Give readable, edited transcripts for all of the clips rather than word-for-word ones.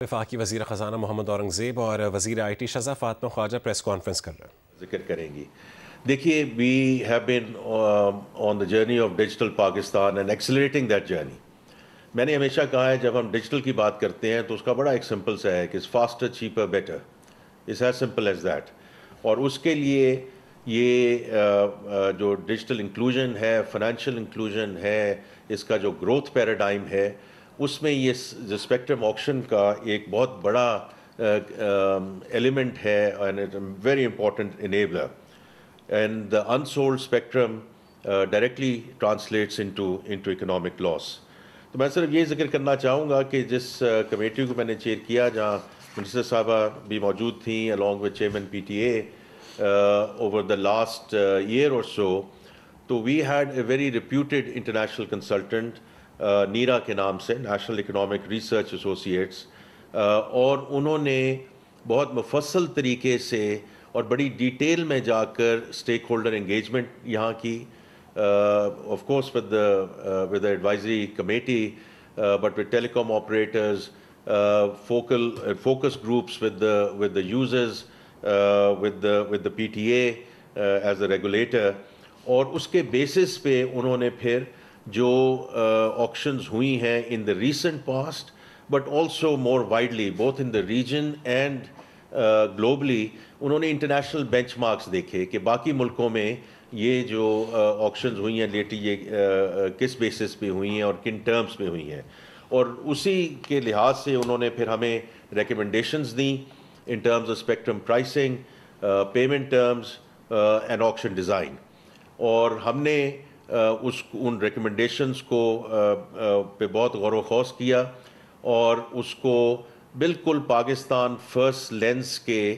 وفاقی وزیر خزانہ محمد اورنگزیب اور وزیر I T Shaza Fatima Khawaja press conference کر رہے ہیں. ذکر کریں گی. دیکھیے we have been on the journey of digital Pakistan and accelerating that journey. میں نے ہمیشہ کہا ہے جب ہم ڈیجیٹل کی بات کرتے ہیں تو اس کا بڑا ایک سمپل سا ہے کہ faster cheaper better. It's as simple as that. اور اس کے لیے یہ جو ڈیجیٹل انکلوژن ہے، فائنینشیل انکلوژن ہے، اس کا جو گروتھ پیراڈائم ہے، اس میں یہ جو اسپیکٹرم آکشن کا ایک بہت بڑا ایلیمنٹ ہے and very important enabler. And the unsold spectrum directly translates into economic loss. تو میں صرف یہ ذکر کرنا چاہوں گا کہ جس کمیٹی کو میں نے چیئر کیا جہاں منسٹر صاحبہ بھی موجود تھیں along with chairman P T A over the last year or so, تو we had a very reputed international consultant نیرا کے نام سے، نیشنل اکنامک ریسرچ ایسوسیٹس، اور انہوں نے بہت مفصل طریقے سے اور بڑی ڈیٹیل میں جا کر اسٹیک ہولڈر انگیجمنٹ یہاں کی، of course with the advisory committee, but with telecom operators, focus groups with the users, with the PTA as a regulator. اور اس کے بیسس پہ انہوں نے پھر جو آکشنز ہوئی ہیں in the recent past but also more widely both in the region and globally, انہوں نے انٹرنیشنل بینچ مارکس دیکھے کہ باقی ملکوں میں یہ جو آکشنز ہوئی ہیں لیٹی یہ کس بیسس پہ ہوئی ہیں اور کن ٹرمز پہ ہوئی ہیں. اور اسی کے لحاظ سے انہوں نے پھر ہمیں ریکمنڈیشنز دیں in terms of spectrum pricing, payment terms and auction design. اور ہم نے ان ریکمنڈیشنز کو پہ بہت غور و خوض کیا اور اس کو بالکل پاکستان فرسٹ لینس کے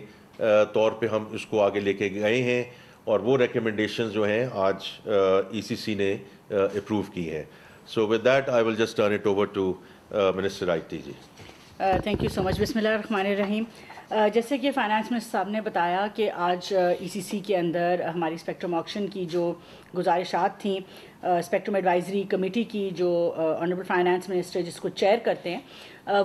طور پہ ہم اس کو آگے لے کے گئے ہیں، اور وہ ریکمنڈیشنز جو ہیں آج ای سی سی نے اپروو کی ہیں. So with that I will just turn it over to minister IT. جی تھینک یو سو مچ. بسم اللہ الرحمن الرحیم. جیسے کہ فائنانس منسٹر صاحب نے بتایا کہ آج ای سی سی کے اندر ہماری اسپیکٹرم آکشن کی جو گزارشات تھیں، اسپیکٹرم ایڈوائزری کمیٹی کی جو آنریبل فائنانس منسٹر جس کو چیئر کرتے ہیں،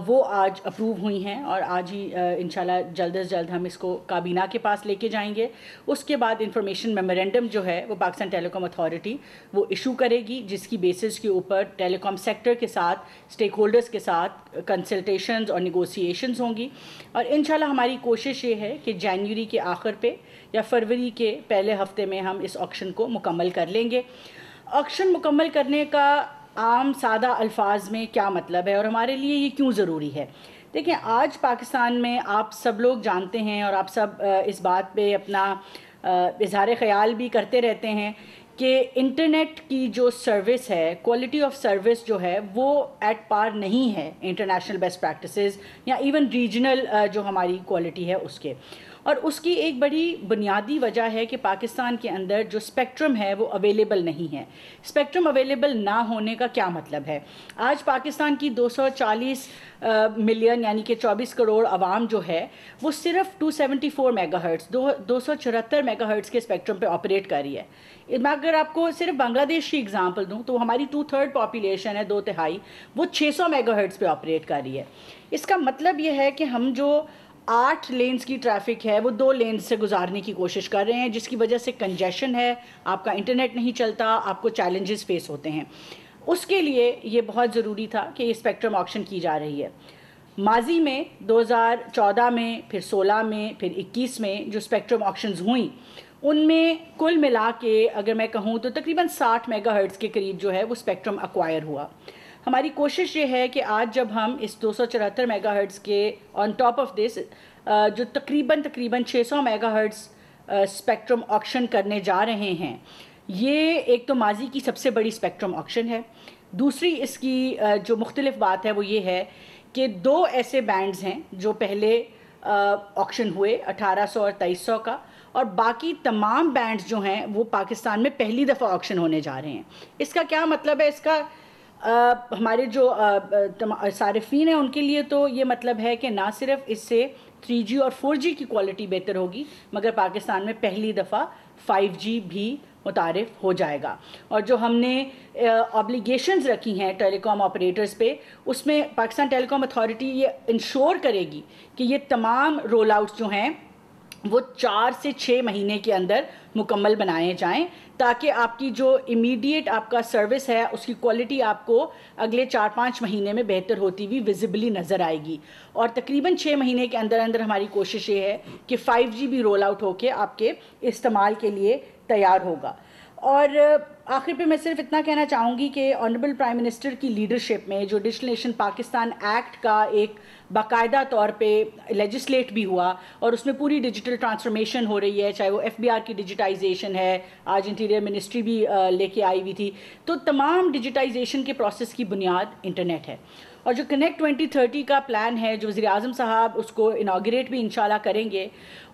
وہ آج اپروو ہوئی ہیں اور آج ہی انشاءاللہ جلد از جلد ہم اس کو کابینہ کے پاس لے کے جائیں گے. اس کے بعد انفارمیشن میمورینڈم جو ہے وہ پاکستان ٹیلی کام اتھارٹی وہ ایشو کرے گی، جس کی بیسس کے اوپر ٹیلی کام سیکٹر کے ساتھ اسٹیک ہولڈرز کے ساتھ کنسلٹیشنز اور نیگوسیشنز ہوں گی. اور انشاءاللہ ہماری کوشش یہ ہے کہ جنوری کے آخر پہ یا فروری کے پہلے ہفتے میں ہم اس آکشن کو مکمل کر لیں گے. آکشن مکمل کرنے کا عام سادہ الفاظ میں کیا مطلب ہے اور ہمارے لیے یہ کیوں ضروری ہے؟ دیکھیں، آج پاکستان میں آپ سب لوگ جانتے ہیں اور آپ سب اس بات پہ اپنا اظہار خیال بھی کرتے رہتے ہیں کہ انٹرنیٹ کی جو سروس ہے، کوالٹی آف سروس جو ہے وہ ایٹ پار نہیں ہے انٹرنیشنل بیسٹ پریکٹسز یا ایون ریجنل جو ہماری کوالٹی ہے اس کے. اور اس کی ایک بڑی بنیادی وجہ ہے کہ پاکستان کے اندر جو اسپیکٹرم ہے وہ اویلیبل نہیں ہے. اسپیکٹرم اویلیبل نہ ہونے کا کیا مطلب ہے؟ آج پاکستان کی 240 ملین یعنی کہ 24 کروڑ عوام جو ہے وہ صرف 274 میگا ہرٹز 274 میگا ہرٹز کے اسپیکٹرم پہ آپریٹ کر رہی ہے. میں اگر آپ کو صرف بنگلہ دیش کی اگزامپل دوں تو ہماری 2/3 پاپولیشن ہے، 2/3 وہ 600 میگا ہرٹز پہ آپریٹ کر رہی ہے. اس کا مطلب یہ ہے کہ ہم جو 8 لینز کی ٹریفک ہے وہ 2 لینز سے گزارنے کی کوشش کر رہے ہیں، جس کی وجہ سے کنجیشن ہے، آپ کا انٹرنیٹ نہیں چلتا، آپ کو چیلنجز فیس ہوتے ہیں. اس کے لیے یہ بہت ضروری تھا کہ یہ اسپیکٹرم آکشن کی جا رہی ہے. ماضی میں 2014 میں، پھر 16 میں، پھر 21 میں جو اسپیکٹرم آکشنز ہوئیں ان میں کل ملا کے اگر میں کہوں تو تقریباً 60 میگا ہرٹز کے قریب جو ہے وہ اسپیکٹرم ایکوائر ہوا. ہماری کوشش یہ ہے کہ آج جب ہم اس 274 میگا ہرٹز کے آن ٹاپ آف دس جو تقریباً 600 میگا ہرٹز اسپیکٹرم آکشن کرنے جا رہے ہیں، یہ ایک تو ماضی کی سب سے بڑی اسپیکٹرم آکشن ہے. دوسری اس کی جو مختلف بات ہے وہ یہ ہے کہ 2 ایسے بینڈز ہیں جو پہلے آکشن ہوئے 1800 اور 2300 کا، اور باقی تمام بینڈز جو ہیں وہ پاکستان میں پہلی دفعہ آکشن ہونے جا رہے ہیں. اس کا کیا مطلب ہے؟ اس کا ہمارے جو صارفین ہیں ان کے لیے تو یہ مطلب ہے کہ نہ صرف اس سے 3G اور 4G کی کوالٹی بہتر ہوگی، مگر پاکستان میں پہلی دفعہ 5G بھی متعارف ہو جائے گا. اور جو ہم نے آبلیگیشنز رکھی ہیں ٹیلی کام آپریٹرز پہ, اس میں پاکستان ٹیلی کام اتھارٹی یہ انشور کرے گی کہ یہ تمام رول آؤٹس جو ہیں وہ 4 سے 6 مہینے کے اندر مکمل بنائے جائیں, تاکہ آپ کی جو امیڈیٹ آپ کا سروس ہے اس کی کوالٹی آپ کو اگلے 4-5 مہینے میں بہتر ہوتی ہوئی ویزیبلی نظر آئے گی. اور تقریباً 6 مہینے کے اندر اندر ہماری کوشش یہ ہے کہ 5G بھی رول آؤٹ ہو کے آپ کے استعمال کے لیے تیار ہوگا. اور آخر پہ میں صرف اتنا کہنا چاہوں گی کہ آنریبل پرائم منسٹر کی لیڈرشپ میں جو ڈیجیٹل نیشن پاکستان ایکٹ کا ایک باقاعدہ طور پہ لیجسلیٹ بھی ہوا, اور اس میں پوری ڈیجیٹل ٹرانسفارمیشن ہو رہی ہے, چاہے وہ FBR کی ڈیجیٹائزیشن ہے, آج انٹیریئر منسٹری بھی لے کے آئی ہوئی تھی. تو تمام ڈیجیٹائزیشن کے پروسیس کی بنیاد انٹرنیٹ ہے. اور جو کنیکٹ 2030 کا پلان ہے جو وزیر اعظم صاحب اس کو اناگریٹ بھی انشاءاللہ کریں گے,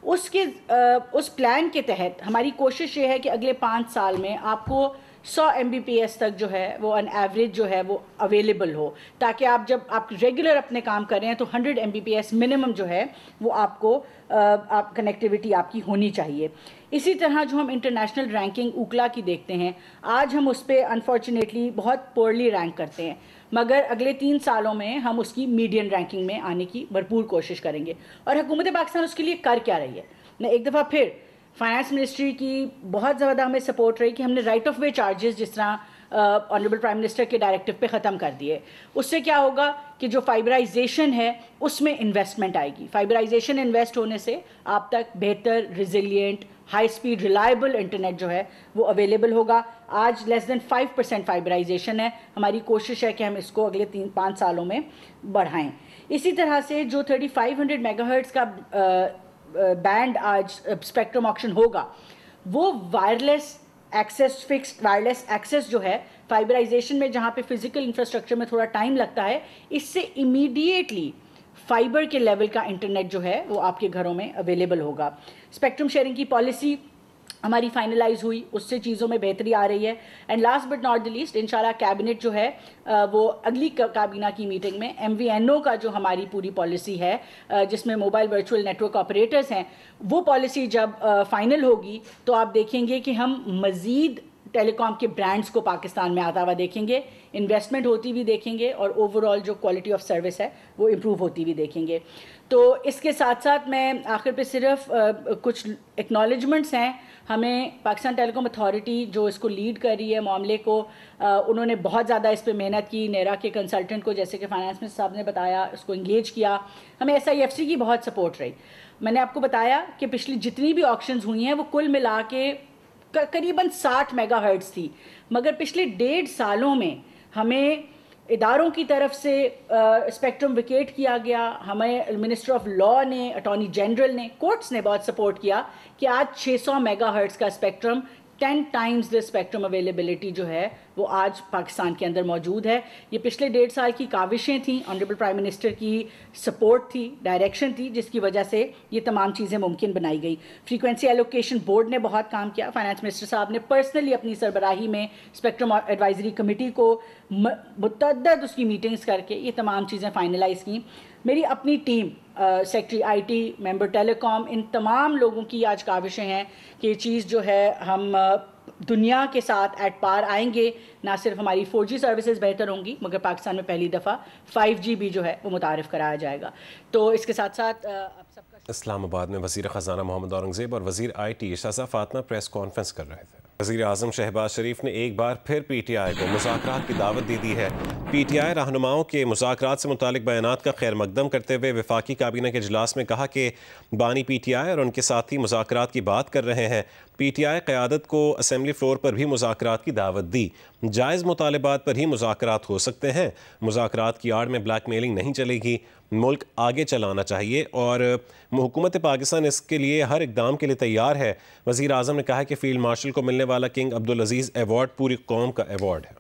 اس پلان کے تحت ہماری کوشش یہ ہے کہ اگلے 5 سال میں آپ کو 100 Mbps تک جو ہے وہ ان ایوریج جو ہے وہ اویلیبل ہو, تاکہ آپ جب آپ ریگولر اپنے کام کر رہے ہیں تو 100 Mbps منیمم جو ہے وہ آپ کو کنیکٹیوٹی آپ کی ہونی چاہیے. اسی طرح جو ہم انٹرنیشنل رینکنگ اوکلا کی دیکھتے ہیں, آج ہم اس پہ انفارچونیٹلی بہت پورلی رینک کرتے ہیں, مگر اگلے 3 سالوں میں ہم اس کی میڈین رینکنگ میں آنے کی بھرپور کوشش کریں گے. اور حکومت پاکستان اس کے لیے کر کیا رہی ہے؟ میں ایک دفعہ پھر فائنانس منسٹری کی بہت زیادہ ہمیں سپورٹ رہی کہ ہم نے رائٹ آف وے چارجز جس طرح آنریبل پرائم منسٹر کے ڈائریکٹیو پہ ختم کر دیے. اس سے کیا ہوگا کہ جو فائبرائزیشن ہے اس میں انویسٹمنٹ آئے گی. فائبرائزیشن انویسٹ ہونے سے آپ تک بہتر, resilient, high speed, reliable internet جو ہے وہ اویلیبل ہوگا. آج لیس دین 5% فائبرائزیشن ہے. ہماری کوشش ہے کہ ہم اس کو اگلے 3-5 سالوں میں بڑھائیں. اسی طرح سے جو 3500 میگا ہرٹز کا بینڈ آج اسپیکٹرم آکشن ہوگا, وہ wireless access, fixed wireless access جو ہے فائبرائزیشن میں جہاں پہ فزیکل انفراسٹرکچر میں تھوڑا ٹائم لگتا ہے, اس سے امیڈیٹلی فائبر کے لیول کا انٹرنیٹ جو ہے وہ آپ کے گھروں میں اویلیبل ہوگا. اسپیکٹرم شیئرنگ کی پالیسی ہماری فائنلائز ہوئی, اس سے چیزوں میں بہتری آ رہی ہے. And last but not the least, انشاءاللہ کیبنٹ جو ہے وہ اگلی کابینہ کی میٹنگ میں MVNO کا جو ہماری پوری پالیسی ہے جس میں mobile virtual network operators ہیں, وہ پالیسی جب فائنل ہوگی تو آپ دیکھیں گے کہ ہم مزید ٹیلی کام کے برانڈز کو پاکستان میں آتا ہوا دیکھیں گے, انویسٹمنٹ ہوتی ہوئی دیکھیں گے, اور اوور آل جو کوالٹی آف سروس ہے وہ امپروو ہوتی ہوئی دیکھیں گے. تو اس کے ساتھ ساتھ میں آخر پہ صرف کچھ ایکنالجمنٹس ہیں. ہمیں پاکستان ٹیلی کام اتھارٹی جو اس کو لیڈ کر رہی ہے معاملے کو, انہوں نے بہت زیادہ اس پہ محنت کی. نیرا کے کنسلٹنٹ کو, جیسے کہ فائنانس منسٹر صاحب نے بتایا, اس کو انگیج کیا. ہمیں SIFC کی بہت سپورٹ رہی. میں نے آپ کو بتایا کہ پچھلی جتنی بھی آکشنز ہوئی ہیں وہ کل ملا کے قریباً 60 میگا ہرٹز تھی, مگر پچھلے 1.5 سالوں میں ہمیں اداروں کی طرف سے اسپیکٹرم ویکیٹ کیا گیا. ہمیں منسٹر آف لاء نے, اٹارنی جنرل نے, کورٹس نے بہت سپورٹ کیا کہ آج 600 میگا ہرٹز کا spectrum 10 times the spectrum availability جو ہے وہ آج پاکستان کے اندر موجود ہے. یہ پچھلے 1.5 سال کی کاوشیں تھیں, آنریبل پرائم منسٹر کی سپورٹ تھی, ڈائریکشن تھی, جس کی وجہ سے یہ تمام چیزیں ممکن بنائی گئی. فریکوینسی ایلوکیشن بورڈ نے بہت کام کیا. فائنانس منسٹر صاحب نے پرسنلی اپنی سربراہی میں اسپیکٹرم ایڈوائزری کمیٹی کو متعدد اس کی میٹنگز کر کے یہ تمام چیزیں فائنلائز کیں. میری اپنی ٹیم, سیکٹری IT, ممبر ٹیلی کام, ان تمام لوگوں کی آج کاوشیں ہیں کہ یہ چیز جو ہے ہم دنیا کے ساتھ ایٹ پار آئیں گے. نہ صرف ہماری 4G سروسز بہتر ہوں گی, مگر پاکستان میں پہلی دفعہ 5G بھی جو ہے وہ متعارف کرایا جائے گا. تو اس کے ساتھ ساتھ آپ سب کا اسلام آباد میں وزیر خزانہ محمد اورنگزیب اور وزیر IT Shahzad Fatima press conference کر رہے تھے. وزیر اعظم شہباز شریف نے ایک بار پھر PTI کو مذاکرات کی دعوت دی ہے. PTI رہنماؤں کے مذاکرات سے متعلق بیانات کا خیر مقدم کرتے ہوئے وفاقی کابینہ کے اجلاس میں کہا کہ بانی PTI اور ان کے ساتھی مذاکرات کی بات کر رہے ہیں. PTI قیادت کو اسمبلی فلور پر بھی مذاکرات کی دعوت دی. جائز مطالبات پر ہی مذاکرات ہو سکتے ہیں. مذاکرات کی آڑ میں بلیک میلنگ نہیں چلے گی. ملک آگے چلانا چاہیے اور حکومت پاکستان اس کے لیے ہر اقدام کے لیے تیار ہے. وزیر اعظم نے کہا کہ فیلڈ مارشل کو ملنے والا کنگ عبدالعزیز ایوارڈ پوری قوم کا ایوارڈ ہے.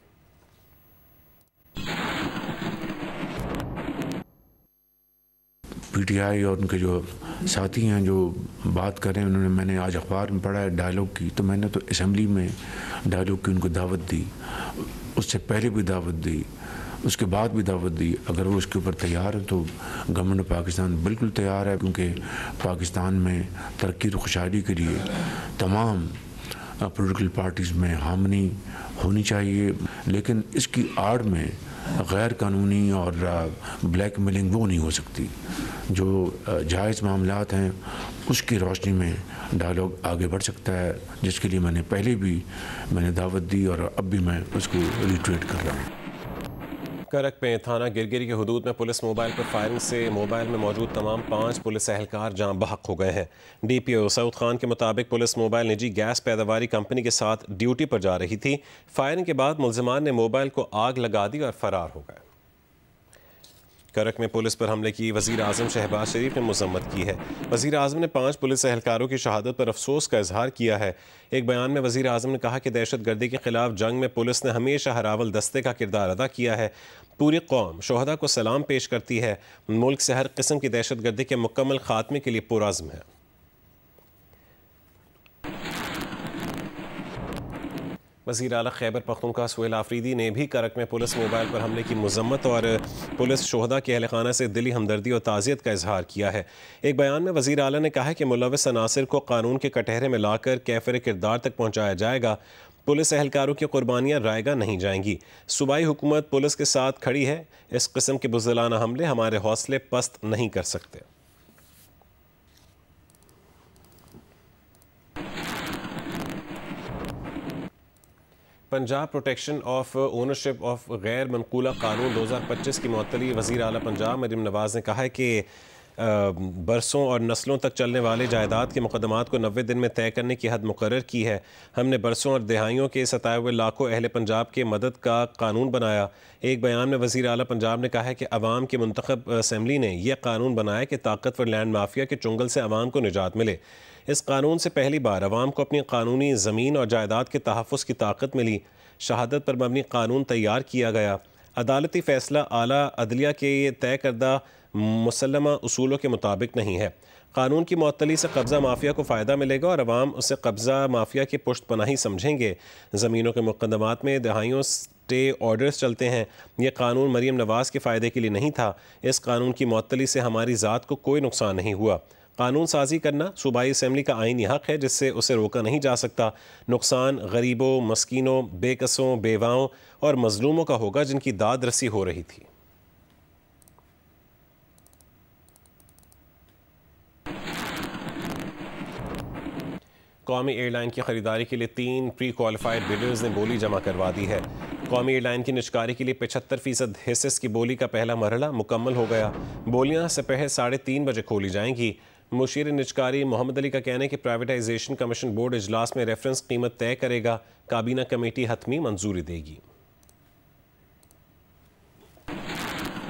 PTI اور ان کے جو ساتھی ہیں جو بات کر رہے ہیں, انہوں نے, میں نے آج اخبار میں پڑھا ہے ڈائلاگ کی, تو میں نے تو اسمبلی میں ڈائلاگ کی ان کو دعوت دی, اس سے پہلے بھی دعوت دی, اس کے بعد بھی دعوت دی. اگر وہ اس کے اوپر تیار ہے تو گورنمنٹ پاکستان بالکل تیار ہے, کیونکہ پاکستان میں ترقی اور خوشحالی کے لیے تمام پولیٹیکل پارٹیز میں ہارمنی ہونی چاہیے، لیکن اس کی آڑ میں غیر قانونی اور بلیک میلنگ وہ نہیں ہو سکتی۔ جو جائز معاملات ہیں اس کی روشنی میں ڈائلاگ آگے بڑھ سکتا ہے، جس کے لیے میں نے پہلے بھی دعوت دی اور اب بھی میں اس کو ریٹریٹ کر رہا ہوں۔ کرک میں تھانہ گرگری کے حدود میں پولیس موبائل پر فائرنگ سے موبائل میں موجود تمام 5 پولیس اہلکار جاں بحق ہو گئے ہیں۔ ڈی پی او سعود خان کے مطابق پولیس موبائل نجی گیس پیداواری کمپنی کے ساتھ ڈیوٹی پر جا رہی تھی۔ فائرنگ کے بعد ملزمان نے موبائل کو آگ لگا دی اور فرار ہو گئے۔ کرک میں پولیس پر حملے کی وزیر اعظم شہباز شریف نے مذمت کی ہے۔ وزیر اعظم نے 5 پولیس اہلکاروں کی شہادت پر افسوس کا اظہار کیا ہے۔ ایک بیان میں وزیر اعظم نے کہا کہ دہشت گردی کے خلاف جنگ میں پولیس نے ہمیشہ ہراول دستے کا کردار ادا کیا ہے۔ پوری قوم شہداء کو سلام پیش کرتی ہے۔ ملک سے ہر قسم کی دہشت گردی کے مکمل خاتمے کے لیے پرعزم ہے۔ وزیر اعلیٰ خیبر پختونخوا سہیل آفریدی نے بھی کرک میں پولیس موبائل پر حملے کی مذمت اور پولیس شہداء کے اہل خانہ سے دلی ہمدردی اور تعزیت کا اظہار کیا ہے۔ ایک بیان میں وزیر اعلیٰ نے کہا کہ ملوث عناصر کو قانون کے کٹہرے میں لا کر کیفر کردار تک پہنچایا جائے گا۔ پولیس اہلکاروں کی قربانیاں رائے گاہ نہیں جائیں گی۔ صوبائی حکومت پولیس کے ساتھ کھڑی ہے۔ اس قسم کے بزدلانہ حملے ہمارے حوصلے پست نہیں کر سکتے۔ Punjab protection of ownership of غیر منقولہ قانون 2025 کی معطلی وزیر اعلیٰ پنجاب مریم نواز نے کہا ہے کہ برسوں اور نسلوں تک چلنے والے جائیداد کے مقدمات کو 90 دن میں طے کرنے کی حد مقرر کی ہے۔ ہم نے برسوں اور دہائیوں کے ستائے ہوئے لاکھوں اہل پنجاب کے مدد کا قانون بنایا۔ ایک بیان میں وزیر اعلیٰ پنجاب نے کہا ہے کہ عوام کی منتخب اسمبلی نے یہ قانون بنایا کہ طاقتور لینڈ مافیا کے چنگل سے عوام کو نجات ملے۔ اس قانون سے پہلی بار عوام کو اپنی قانونی زمین اور جائیداد کے تحفظ کی طاقت ملی۔ شہادت پر مبنی قانون تیار کیا گیا۔ عدالتی فیصلہ اعلیٰ عدلیہ کے یہ طے کردہ مسلمہ اصولوں کے مطابق نہیں ہے۔ قانون کی معطلی سے قبضہ مافیا کو فائدہ ملے گا اور عوام اسے قبضہ مافیا کی پشت پناہی سمجھیں گے۔ زمینوں کے مقدمات میں دہائیوں اسٹے آرڈرز چلتے ہیں۔ یہ قانون مریم نواز کے فائدے کے لیے نہیں تھا۔ اس قانون کی معطلی سے ہماری ذات کو کوئی نقصان نہیں ہوا۔ قانون سازی کرنا صوبائی اسمبلی کا آئینی حق ہے جس سے اسے روکا نہیں جا سکتا۔ نقصان غریبوں، مسکینوں، بے کسوں، بیواؤں اور مظلوموں کا ہوگا جن کی داد رسی ہو رہی تھی۔ قومی ایئر لائن کی خریداری کے لیے 3 پری کوالیفائڈ بیڈرز نے بولی جمع کروا دی ہے۔ قومی ایئر لائن کی نجکاری کے لیے 75% حصص کی بولی کا پہلا مرحلہ مکمل ہو گیا۔ بولیاں سپہر 3:30 بجے کھولی جائیں گی۔ مشیر نجکاری محمد علی کا کہنا ہے کہ پرائیویٹائزیشن کمیشن بورڈ اجلاس میں ریفرنس قیمت طے کرے گا۔ کابینہ کمیٹی حتمی منظوری دے گی۔